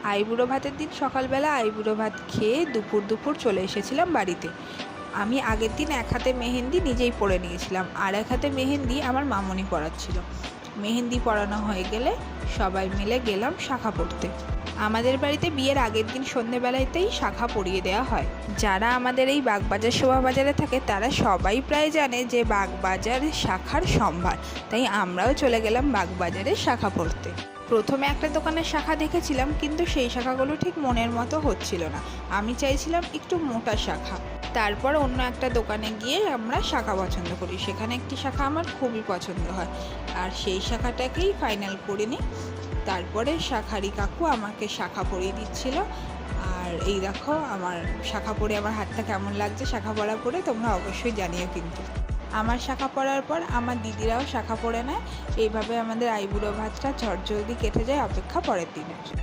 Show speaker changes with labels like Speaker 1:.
Speaker 1: আইবুড়ো ভাতের দিন সকালবেলা আইবুড়ো ভাত খেয়ে দুপুর চলে এসেছিলাম বাড়িতে। আমি আগের দিন এক হাতে মেহেন্দি নিজেই পরে নিয়েছিলাম, আর এক হাতে মেহেন্দি আমার মামনি পরাচ্ছিল। মেহেন্দি পরানো হয়ে গেলে সবাই মিলে গেলাম শাখা পড়তে। আমাদের বাড়িতে বিয়ের আগের দিন সন্ধেবেলাতেই শাখা পরিয়ে দেওয়া হয়। যারা আমাদের এই বাগবাজার শোভাবাজারে থাকে তারা সবাই প্রায় জানে যে বাগবাজার শাখার সম্ভার, তাই আমরাও চলে গেলাম বাগবাজারে শাখা পড়তে। প্রথমে একটা দোকানের শাখা দেখেছিলাম, কিন্তু সেই শাখাগুলো ঠিক মনের মতো হচ্ছিল না। আমি চাইছিলাম একটু মোটা শাখা। তারপর অন্য একটা দোকানে গিয়ে আমরা শাখা পছন্দ করি, সেখানে একটি শাখা আমার খুবই পছন্দ হয়, আর সেই শাখাটাকেই ফাইনাল করে নিই। তারপরে শাখারি কাকু আমাকে শাখা পরিয়ে দিচ্ছিল। আর এই দেখো আমার শাখা পরে আমার হাতটা কেমন লাগছে শাখা পরা পরে, তোমরা অবশ্যই জানিও। কিন্তু আমার শাখা পরার পর আমার দিদিরাও শাখা পরে নেয়। এইভাবে আমাদের আইবুড়ো ভাতটা ঝটজলদি কেটে যায়, অপেক্ষা পরের দিনের।